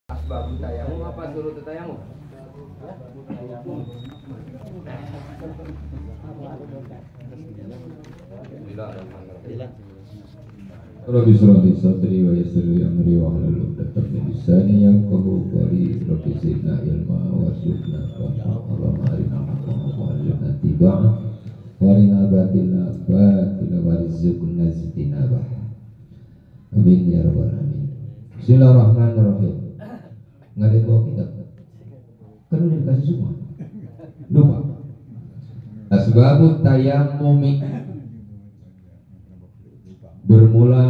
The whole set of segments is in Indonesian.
Asbab tayamum apa surut tayamum? Rabbi shrah li sadri wa yassir li amri wa hlul 'uqdatam min lisani yafqahu qawli. Rabbi zidna ilma wa zidna fahma. Allahumma arina al-haqqa haqqan warzuqna ittiba'ah wa arina batila batila warzuqna ijtinabah. Amin ya rabbal alamin. Bismillahirrahmanirrahim. Nggak ada bawa kitab. Kan udah dikasih semua. Lupa. Asbabut tayammumi, bermula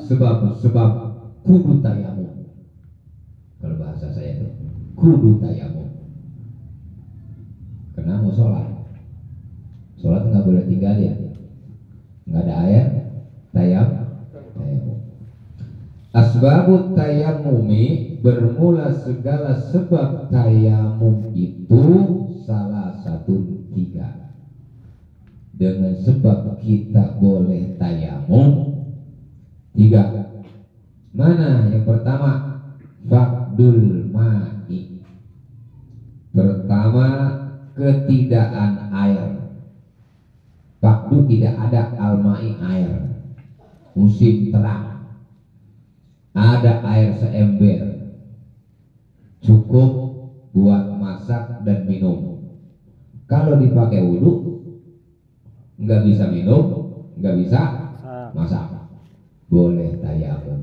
sebab kudu tayamum. Kalau bahasa saya itu kudu tayamum. Karena mau sholat nggak boleh tinggalin, nggak ada air, tayamum. Asbabut tayammumi, bermula segala sebab tayamum itu salah satu 3. Dengan sebab kita boleh tayamum 3. Mana yang pertama? Faqdul ma'i. Pertama, ketidakan air. Faqdu, tidak ada, al-ma'i, air. Musim terang, ada air seember, cukup buat masak dan minum. Kalau dipakai wudhu, nggak bisa minum, nggak bisa masak, boleh tayamum.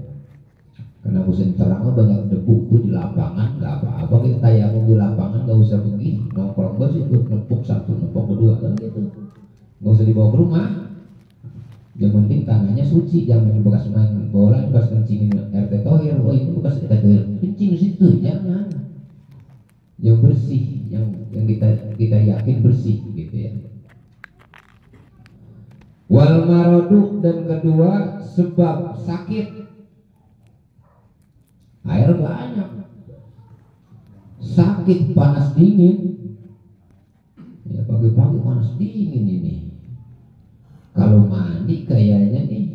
Karena musim terang banyak debu tuh di lapangan, nggak apa-apa kita tayamum di lapangan, nggak usah pergi nongkrong bos itu nepuk 1, nepuk 2 kan gitu, nggak usah dibawa ke rumah. Yang penting tangannya suci, jangan bekas main bola, bekas kencingin RT Thohir. Oh ini bekas RT Thohir, kencing di situ, jangan. Yang bersih, yang kita yakin bersih gitu ya. Wal marodu, dan kedua sebab sakit. Air banyak, sakit, panas dingin. Ya pagi-pagi panas dingin ini. Kalau mandi kayaknya nih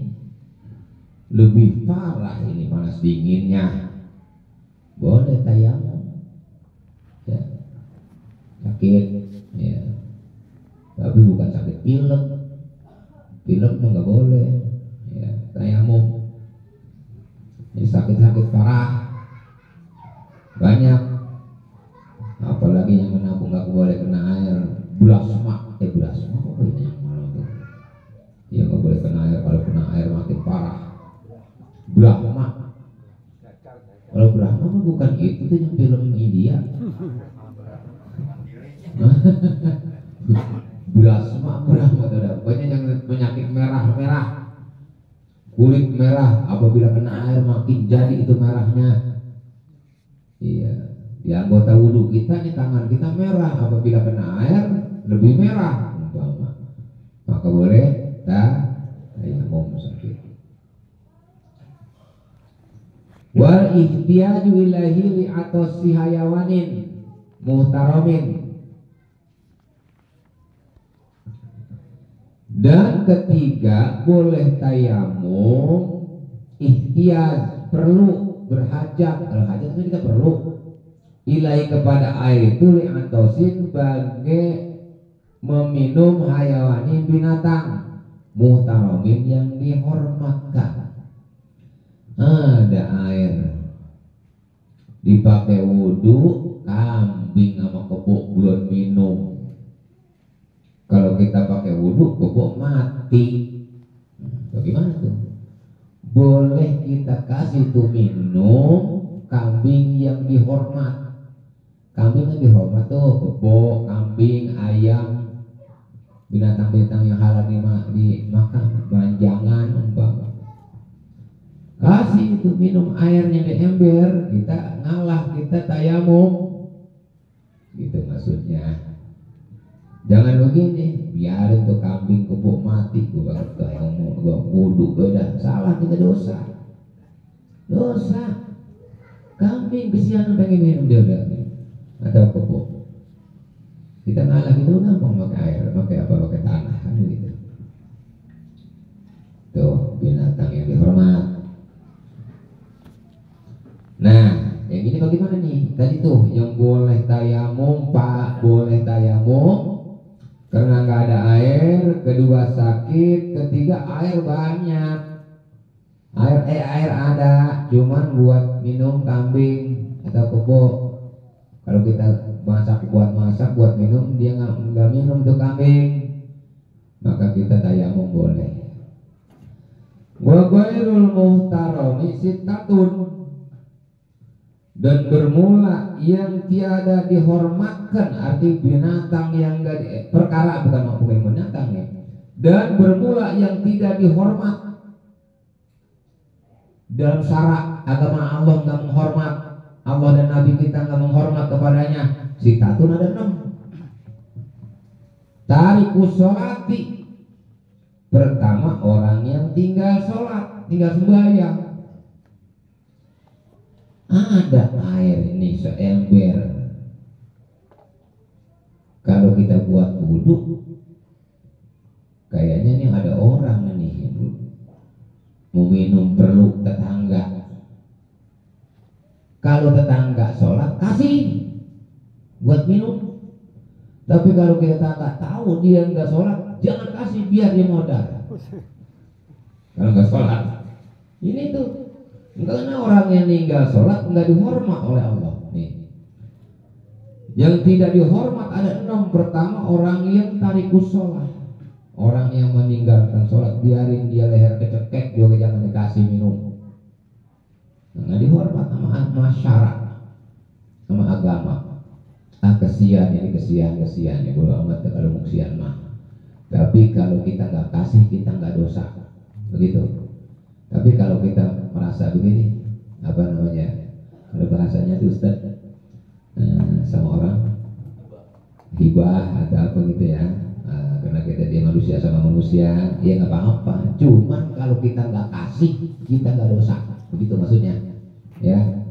lebih parah ini panas dinginnya. Boleh tayamum. Ya. Sakit, ya. Tapi bukan sakit pilek. Pilek nggak boleh. Ya, tayamum. Ini sakit-sakit parah banyak. Apalagi yang menabung nggak boleh kena air. Brasma, brasma apa itu yang mana tuh? Ya nggak boleh kena air. Kalau kena air makin parah. Brahma. Kalau Brahma mah bukan itu tuh yang film India. Brasma, Brahma tuh ada. Pokoknya yang penyakit merah-merah, kulit merah. Apabila kena air makin jadi itu merahnya. Iya. Di anggota wudhu kita nih, tangan kita merah. Apabila kena air lebih merah. Maka boleh tayamum sakit. Wal ihtiyaju ilahi li atosi hayawanin muhtaramin. Dan ketiga, boleh tayamum ihtiyaj, perlu, berhajat. Kalau hajat itu kita perlu ilahi kepada air itu li atosin, bagai meminum hayawani, binatang muhtaramin yang dihormatkan. Ada air dipakai wudhu, kambing sama kebo belum minum. Kalau kita pakai wudhu, kebo mati. Bagaimana tuh? Boleh kita kasih tuh minum kambing yang dihormat. Kambing yang dihormat tuh kebo, kambing, ayam, binatang-binatang yang halal dimakan, banjangan, umpama. Kasih itu minum airnya di ember, kita ngalah, kita tayamum. Gitu maksudnya. Jangan begini, biarin tuh kambing kebo mati, gua tayamum, gua wudu, beda. Salah, kita dosa. Dosa. Kambing kesianan pengen minum dia udah. Atau kebo. Kita ngalah gitu gampang pakai air, pakai apa? Pakai tanah kan gitu. Tuh binatang yang dihormat. Nah, bagaimana nih? Tadi tuh yang boleh tayamum, Pak, boleh tayamum karena nggak ada air, kedua sakit, ketiga air banyak. Air ada, cuman buat minum kambing atau kebo. Kalau kita buat minum, dia nggak minum tuh kambing, maka kita tayamum boleh. Wa ghairul muhtarami sittatun, dan bermula yang tiada dihormatkan, arti binatang yang enggak perkara, bukan binatang ya. Dan bermula yang tidak dihormat dalam syarak agama Allah, nggak menghormat Allah dan Nabi kita, nggak menghormat kepadanya. Sitatun ada 6. Tarikus sholati, pertama orang yang tinggal sholat, tinggal sembahyang. Ada air ini seember, kalau kita buat wudhu, kayaknya ini ada orang nih mau minum, perlu tetangga. Kalau tetangga sholat, kasih buat minum. Tapi kalau kita nggak tahu dia nggak sholat, jangan kasih, biar dia modal. Kalau nggak sholat, ini tuh karena orang yang meninggal sholat nggak dihormat oleh Allah. Nih, yang tidak dihormat ada 6. Pertama orang yang tarikus sholat, orang yang meninggalkan sholat, biarin dia leher kecekek juga jangan dikasih minum. Nggak dihormat sama masyarakat, sama agama. Kesian ini, kesian ya, bodo amat kalau mau kesian mah. Tapi kalau kita nggak kasih, kita nggak dosa, begitu. Tapi kalau kita merasa begini, apa namanya, kalau bahasanya itu Ustaz, sama orang hibah atau apa gitu ya, karena kita dia manusia sama manusia, ya nggak apa-apa. Cuman kalau kita nggak kasih, kita nggak dosa, begitu maksudnya, ya.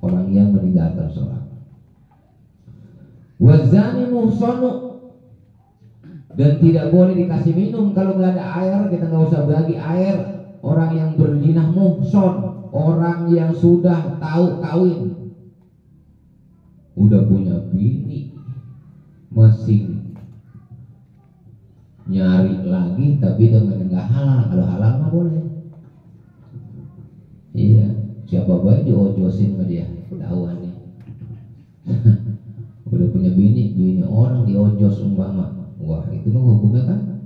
Orang yang meninggalkan sholat. Wazani muhsanu, dan tidak boleh dikasih minum kalau nggak ada air. Kita nggak usah bagi air. Orang yang berzina muhson, orang yang sudah tahu kawin, udah punya bini, masih nyari lagi, tapi dengan nggak halal. Kalau halal mah boleh. Iya, siapa baik diojosin sama dia, tahuan nih. Udah punya bini orang diojos umpama, wah itu mah hukumnya kan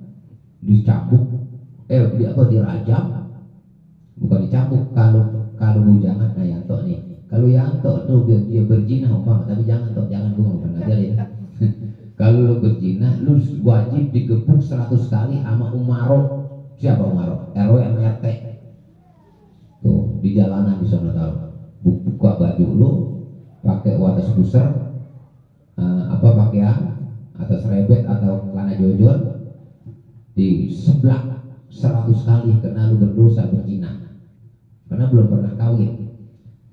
dicambuk, dirajam, bukan dicambuk. Kalau bujangan, nah Yanto nih, kalau Yanto tuh dia berzina umpama, tapi jangan gua nggak pernah ngajarin. Kalau lu berzina, lu wajib digebuk 100 kali sama Umaro. Siapa Umaro? RW sama RT. Tuh di jalanan di sana tahu. Buka baju lu, pakai wates busser, pakaian atau serebet atau celana jojor, di sebelah 100 kali karena lu berdosa berzina, karena belum pernah kawin.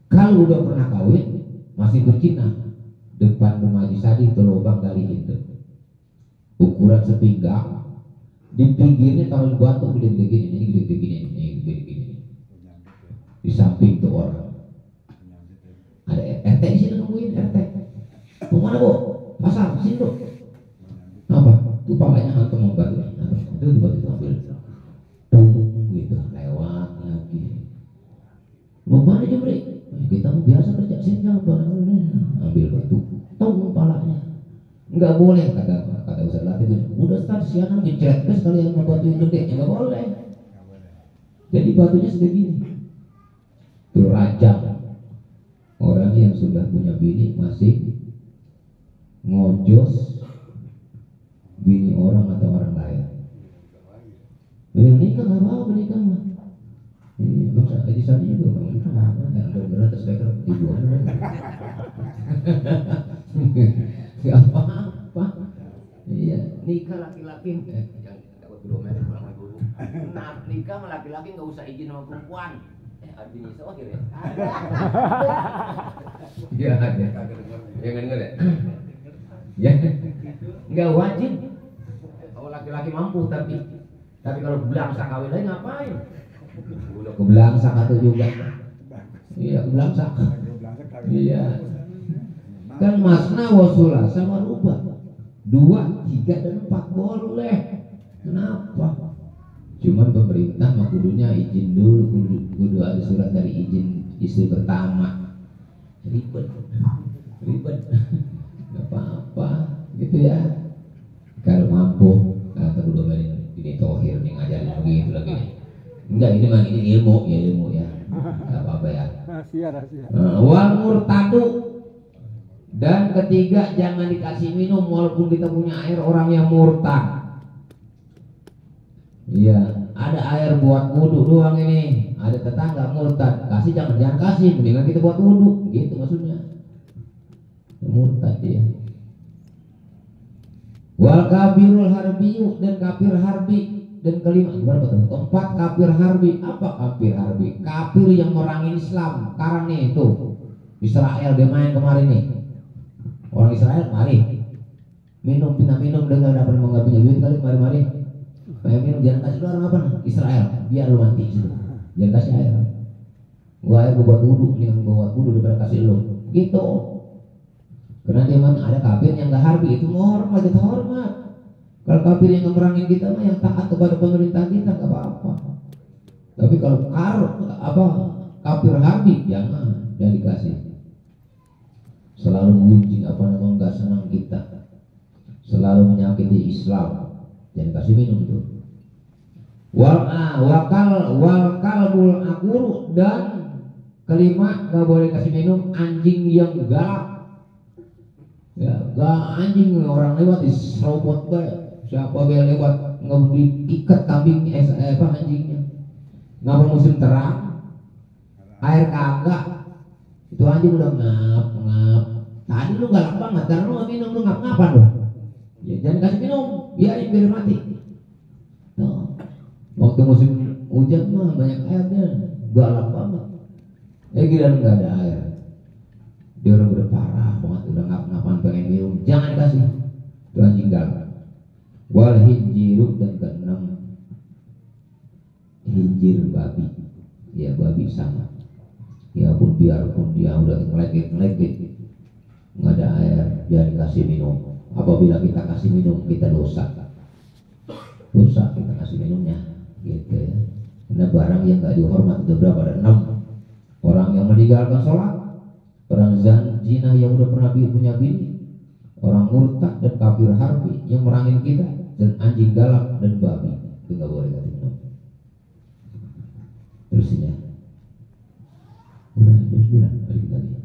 Kalau udah pernah kawin masih berzina, depan rumah Haji Sadi itu lubang kali itu ukuran sepinggang, di pinggirnya taruh batu gede-gede gini, ini gede-gede gini, di samping tuh orang ada RT di sini nungguin. RT kemana bu? Pasar sini tuh apa? Tuh palanya hantam mau batu, itu batu itu ambil, gitu lewat lagi. Mau mana Jumri? Kita mau biasa kerja sini, ambil batu, palanya. Nggak boleh kata Ustaz Latif. Udah Ustaz siang ngecret ke sekalian mau batu yang gede, nggak boleh. Jadi batunya segini. Itu rajam. Orang yang sudah punya bini masih ngojos bini orang atau orang lain. Yang nikah nggak mau menikah mah. Iya, bangsa Haji Sadi juga mau nikah nggak mau. Yang berat speaker dijual. Nggak apa-apa. Iya, nikah laki-laki. Yang takut belum merek orang guru. Nah, nikah sama laki-laki nggak usah izin sama perempuan. Artinya sohir ya. Iya, jangan denger ya. Ya, nggak wajib. Kalau laki-laki mampu, tapi kalau belangsa kawin lagi ngapain? Udah ke belangsa atau juga? Iya, ke belangsa. Iya. Kan masna wasula sama rubah 2, 3 dan 4 boleh. Kenapa? Cuman pemerintah mah kudunya izin dulu, kudu ada surat dari izin istri pertama. Ribet nggak apa-apa gitu ya. Kalau mampu kata dulu ini tohir nih ngajarin begitu lagi. Enggak, ini mah ini ilmu ya. Nggak apa-apa ya. Rahasia. Wal murtadu, dan ketiga jangan dikasih minum walaupun kita punya air orang yang murtad. Iya, ada air buat wudhu doang ini. Ada tetangga murtad, jangan kasih, mendingan kita buat wudhu, gitu maksudnya. Murtad ya. Wal kafirul harbiyu, dan kafir harbi. Dan kelima, berapa tuh? 4 kafir harbi. Apa kafir harbi? Kafir yang merangin Islam. Sekarang nih itu Israel dia main kemarin nih. Orang Israel mari minum, pindah minum dengan apa mau nggak punya duit kali mari. Kayak minum, jangan kasih lu orang apa nih? Israel, biar lu mati situ. Jangan kasih air. Gua air gua buat wudhu, nih gua buat wudhu daripada kasih lu. Gitu. Karena dia mana ada kafir yang nggak harbi, itu hormat, itu hormat. Kalau kafir yang ngemerangin kita mah yang taat kepada pemerintah kita nggak apa-apa. Tapi kalau kafir harbi jangan dikasih. Selalu mengunjing nggak senang kita, selalu menyakiti Islam, jangan kasih minum tuh. Kalbul akuru, dan kelima nggak boleh kasih minum anjing yang galak. Ya, anjing orang lewat diserobot siapa yang lewat nggak diikat kambing anjingnya. Ngapa musim terang, air kagak, itu anjing udah ngap. Tadi lu galak banget karena lu nggak minum, lu ngap-ngapan lu. Ya jangan kasih minum, biar mati. Tuh. Waktu musim hujan mah banyak airnya, galak banget. Giliran nggak ada air, dia udah parah banget, udah ngap-ngapan pengen minum, jangan dikasih. Itu anjing galak. Wal hinjiru, dan keenam hinjir babi. Ya babi sama. Ya pun biarpun dia udah ngelegit, nggak ada air, jangan dikasih minum. Apabila kita kasih minum, kita dosa kita kasih minumnya, gitu ya. Karena barang yang nggak dihormat itu berapa? Ada 6. Orang yang meninggalkan sholat, orang zina yang udah pernah punya bini, orang murtad dan kafir harbi yang merangin kita, dan anjing galak dan babi. Itu nggak boleh kasih minum. Terus ya. Udah jam 9 hari kita lihat.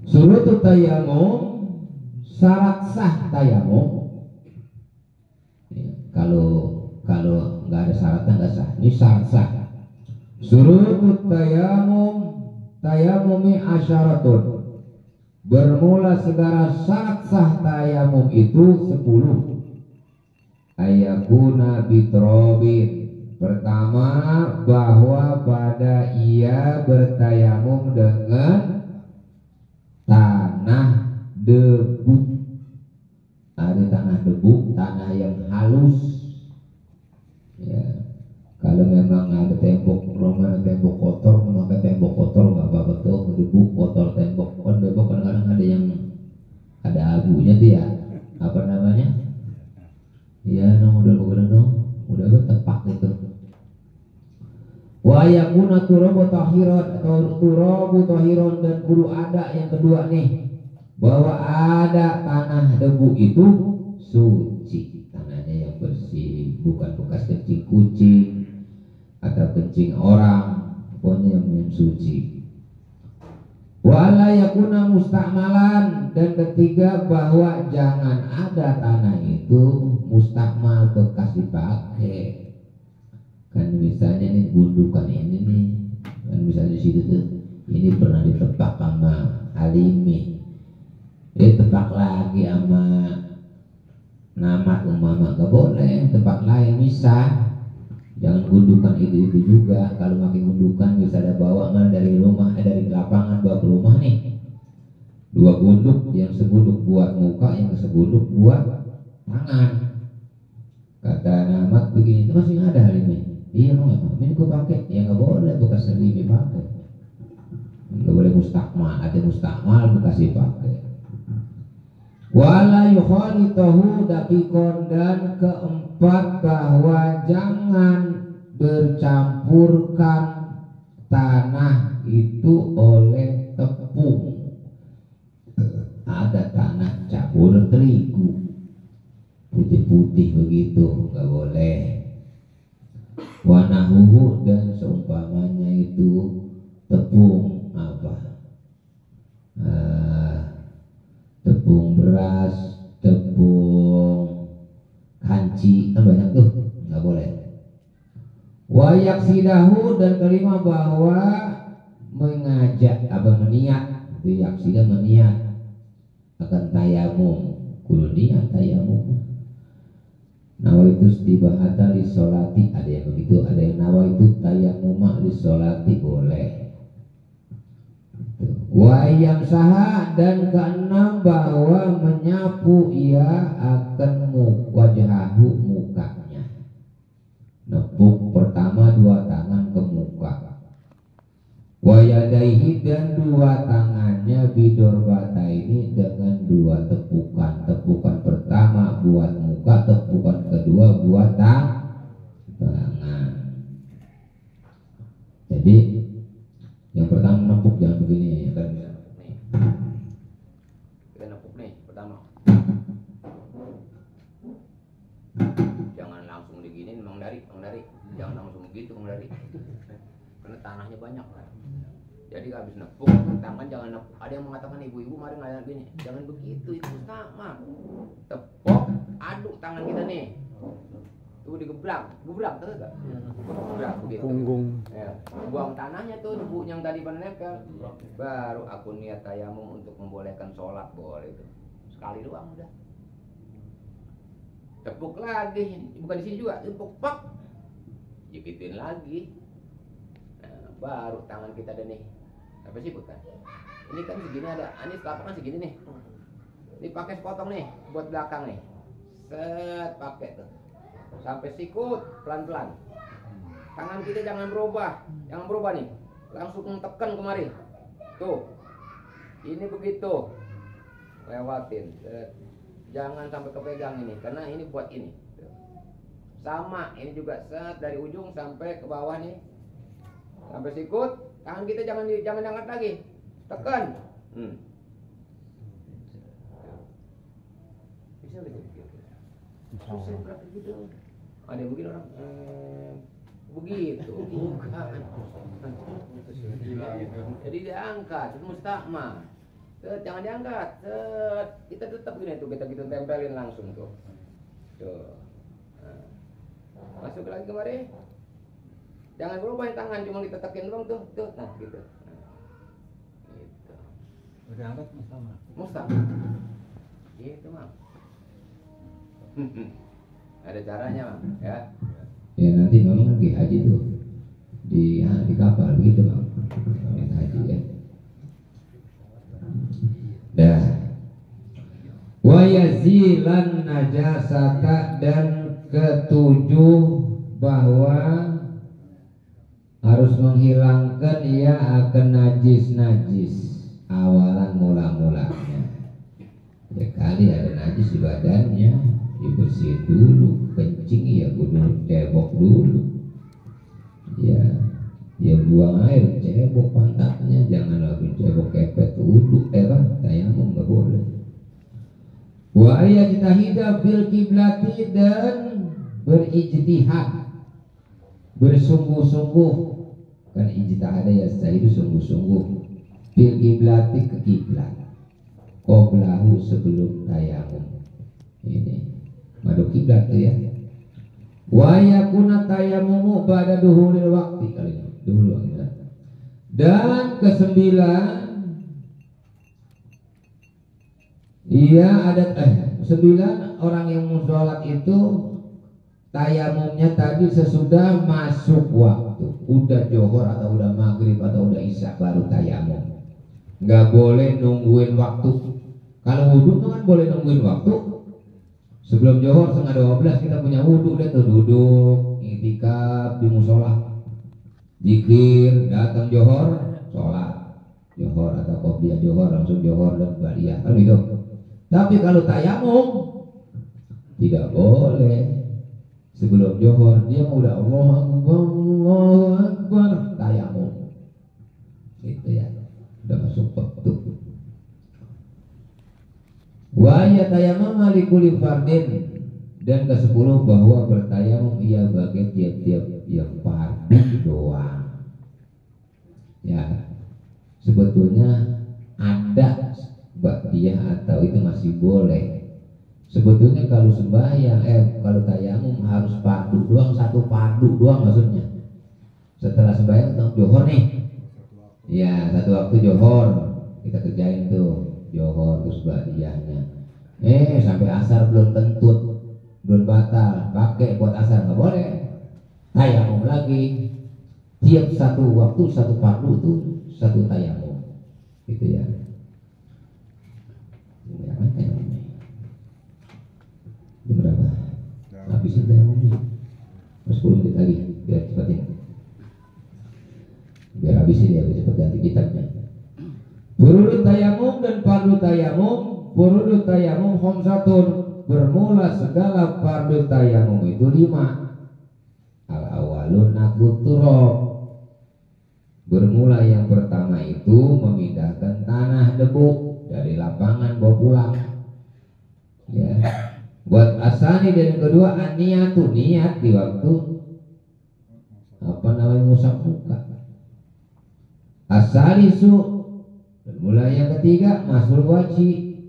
Surutut tayamum, syarat sah tayamum. Ya, kalau nggak ada syaratnya nggak sah. Ini syarat sah. Surutut tayamumi asyaratun. Bermula segala syarat sah tayamum itu 10. Ayakuna bitrobin. Pertama, bahwa pada ia bertayamum dengan tanah debu. Ada tanah debu, tanah yang halus. Ya, kalau memang ada tembok rumah, tembok kotor, memakai tembok kotor nggak apa-apa tuh, debu kotor tembok. Kan tembok kadang-kadang ada yang ada abunya tuh ya. Apa namanya? Ya, udah tepak itu. Wa yakuna turabu tahiran, atau turabu tahiran, dan kudu ada yang kedua nih, bahwa ada tanah debu itu suci, tanahnya yang bersih, bukan bekas kencing kucing atau kencing orang, pokoknya yang suci. Wa la yakuna musta'malan, dan ketiga bahwa jangan ada tanah itu mustakmal, bekas dipakai. Kan misalnya nih gundukan ini nih, kan misalnya di situ tuh, ini pernah ditebak sama Halimi, tebak lagi sama Namat umpama, gak boleh tempat lain bisa. Jangan gundukan itu juga. Kalau makin gundukan bisa ada bawa dari rumah, dari lapangan bawa ke rumah nih. 2 gunduk, yang segunduk buat muka, yang segunduk buat tangan. Kata Namat begini, itu masih ada Halimi. Iya, mau apa? Ini gue pakai, ya nggak boleh bekas Halimi pakai. Nggak boleh mustakmal bekasi pakai. Wala yukhalitahu dakikon, dan keempat bahwa jangan bercampurkan tanah itu oleh tepung. Ada tanah cabur terigu putih-putih begitu, nggak boleh. Wanahuhu, dan seumpamanya itu tepung apa? Tepung beras, tepung kanci, kan banyak tuh, nggak boleh. Wayak sidahu, dan kelima bahwa mengajak meniat, itu yaksida meniat akan tayamum, kudu niat tayamum. Nawaitu istibahata li sholati, ada yang begitu, ada yang nawaitu tayamum li sholati, boleh. Wayam saha, dan keenam bahwa menyapu ia akan wajahahu, mukanya. Nepuk pertama dua tangan ke muka. Wayadaihi, dan dua tangannya bidorbata ini dengan dua tepukan. Tepukan pertama buat muka, tepukan kedua buat tangan. Jadi yang pertama nepuk jangan begini, kan? Nih. Kita nepuk nih pertama. Jangan langsung diginin, Mang Dari. Jangan langsung begitu, Mang Dari. Karena tanahnya banyak. Jadi habis nepuk, tangan jangan nepuk. Ada yang mengatakan ibu-ibu mari nggak gini. Jangan begitu, itu sama. Tepuk, aduk tangan kita nih. Tuh digebrak tahu gak? Gebrak begitu. Punggung. Ya, buang tanahnya tuh, debu yang tadi pada nempel. Baru aku niat tayamum untuk membolehkan sholat, boleh itu. Sekali doang udah. Tepuk lagi, bukan di sini juga, tepuk pak. Jipitin lagi. Nah, baru tangan kita ada nih. Apa sih bukan? Ini kan segini ada, ini telapak kan segini nih. Ini pakai sepotong nih, buat belakang nih. Set, pakai tuh. Sampai sikut, pelan-pelan. Tangan kita jangan berubah nih. Langsung tekan kemari. Tuh. Ini begitu. Lewatin. Set. Jangan sampai kepegang ini, karena ini buat ini. Sama, ini juga set dari ujung sampai ke bawah nih. Sampai sikut. Tangan kita jangan angkat lagi. Tekan. Bisa gitu. Ada yang mungkin orang begitu. Jadi diangkat, itu mustakmal. Jangan diangkat. Kita tetap gini tuh, kita gitu tempelin langsung tuh. Tuh. Masuk lagi kemari. Jangan berubah tangan, cuma kita tekin doang tuh. Nah, gitu. Gitu. Udah angkat Mustakmal. Gitu, Mang. Ada caranya, Mang, ya. Ya nanti memang di haji tuh di kapal begitu, Mang. Haji ya. Dah. Wa yazilan najasata, dan ketujuh bahwa harus menghilangkan ia akan najis awalan mula-mulanya. Ya kali ada najis di badannya, dibersihin dulu, kencing ya kudu cebok dulu. Ya buang air, cebok pantatnya, jangan lagi cebok kepet wudhu, tayamum nggak boleh. Wa ayajtahida fil kiblati, dan berijtihad, bersungguh-sungguh, kan ijtihad ya itu sungguh-sungguh, fil kiblati, ke kiblat, qoblahu, sebelum tayamum. Ini madu kiblat tuh ya. Wa yakuna tayamumu ba'da duhulil waqti, kali ini dulu ya. Dan kesembilan, ada 9 orang yang mau sholat itu tayamumnya tadi sesudah masuk waktu, udah johor atau udah maghrib atau udah isya baru tayamum. Nggak boleh nungguin waktu. Kalau wudhu kan boleh nungguin waktu. Sebelum johor 11:30 kita punya wudhu, deh tuh duduk iktikaf di musola, zikir, datang johor, sholat johor johor atau qobliyah johor, langsung johor dan ba'diyah kan gitu. Tapi kalau tayamum tidak boleh. Sebelum johor dia udah Allahu Akbar tayamum. Itu ya. Udah masuk waktu. Wa ya tayamum likulli fardin, dan ke-10 bahwa bertayamum ia bagi tiap-tiap yang fardu doang. Ya. Sebetulnya ada ba'diyah atau itu masih boleh. Sebetulnya kalau sembahyang, kalau tayamum harus fardu doang, satu fardu doang maksudnya. Setelah sembahyang johor nih, ya satu waktu johor kita kerjain tuh johor terus ba'diyahnya. Sampai asar belum kentut, belum batal, pakai buat asar nggak boleh. Tayamum lagi, tiap satu waktu satu fardu tuh satu tayamum, gitu ya. Ya kan tayamum. Jam berapa? Habisin tayamumnya. 10 menit lagi, biar cepatin. Biar habisin ya, biar cepet ganti kitabnya. Furudut tayamum dan fardu tayamum. Furudut tayamum khamsatun, bermula segala fardu tayamum itu 5. Al-awwalun naqlut turab. Bermula yang pertama itu memindahkan tanah debu dari lapangan bawa pulang. Ya. Buat asani, dan kedua niatu, niat di waktu musab muka. Asalisu, dan mulai yang ketiga masul wajib,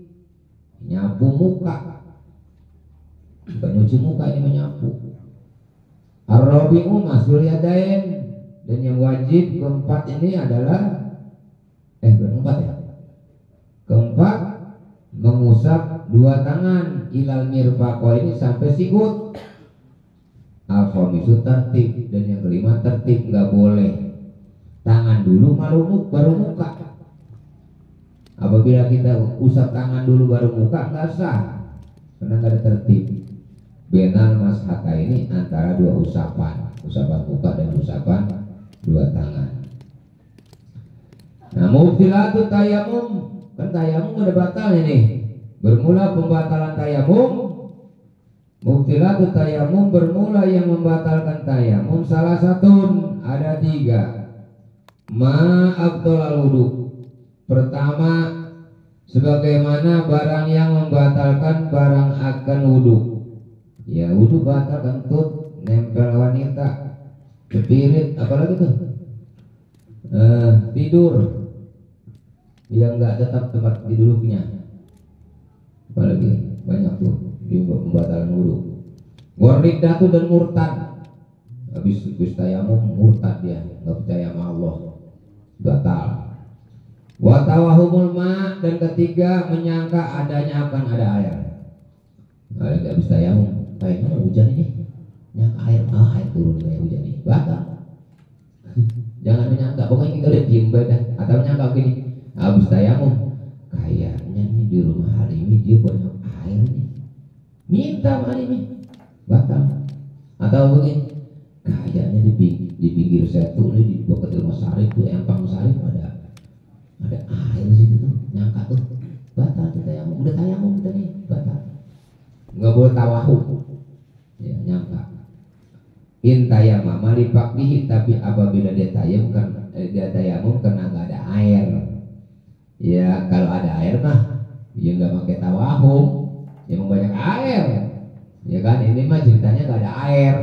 nyapu muka. Bukan nyuci muka, ini menyapu. Ar-rabi'u masul yadain, dan yang wajib keempat ini adalah keempat ya. Keempat mengusap 2 tangan ilal mirfaqo ini sampai sikut. Al-khamisu tertib, dan yang kelima tertib, nggak boleh tangan dulu baru muka. Apabila kita usap tangan dulu baru muka nggak sah, karena nggak ada tertib. Benal mashaka ini antara 2 usapan muka dan usapan 2 tangan. Nah, mubtilatut tayamum, kan tayamum udah batal ini. Bermula pembatalan tayamum. Mubtilatut tayamum, bermula yang membatalkan tayamum salah satu, ada 3. Ma'abtolal wudu. Pertama, sebagaimana barang yang membatalkan barang akan wudu. Ya, wudu batal kentut, nempel wanita, cepirit, apalagi tuh tidur yang nggak tetap tempat duduknya, apalagi banyak tuh di pembatalan wudu. Wariddatu dan murtad, habis tayamum murtad dia, nggak percaya sama Allah, batal. Watawahumul ma, dan ketiga menyangka adanya akan ada air. Ada habis tayamum, kayaknya hujan ini, nyangka air turun kayak hujan ini, batal. Jangan menyangka, pokoknya kita udah diem dah. Atau menyangka gini, habis tayamum, kayaknya nih di rumah hari ini dia banyak air nih, minta hari ini, batal. Atau begini, kayaknya di pinggir setu nih, di dekat rumah Sarip tuh, empang Sarip ada air di situ tuh, nyangka tuh, batal kita tayamum. Udah tayamum kita nih, batal. Nggak boleh tawahum, ya nyangka. In tayamam malipakdihi, tapi apabila dia tayamum karena nggak ada air. Ya kalau ada air mah ya nggak pakai tawahum, ya banyak air. Ya kan, ini mah ceritanya nggak ada air.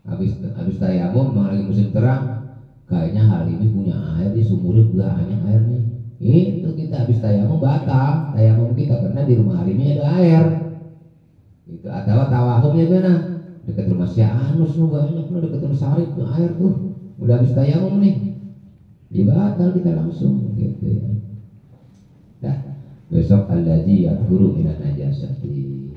Habis tayamum memang lagi musim terang, kayaknya hari ini punya air di sumurnya banyak air nih. Itu kita habis tayamum batal tayamum kita karena di rumah hari ini ada air. Itu atau tawahumnya mana? Dekat rumah si Anus lu banyak, lu dekat rumah Sarip tuh air tuh, udah habis tayamum nih, dibatal kita langsung gitu ya. Dah besok al-ladzi yadhuru minan najasati.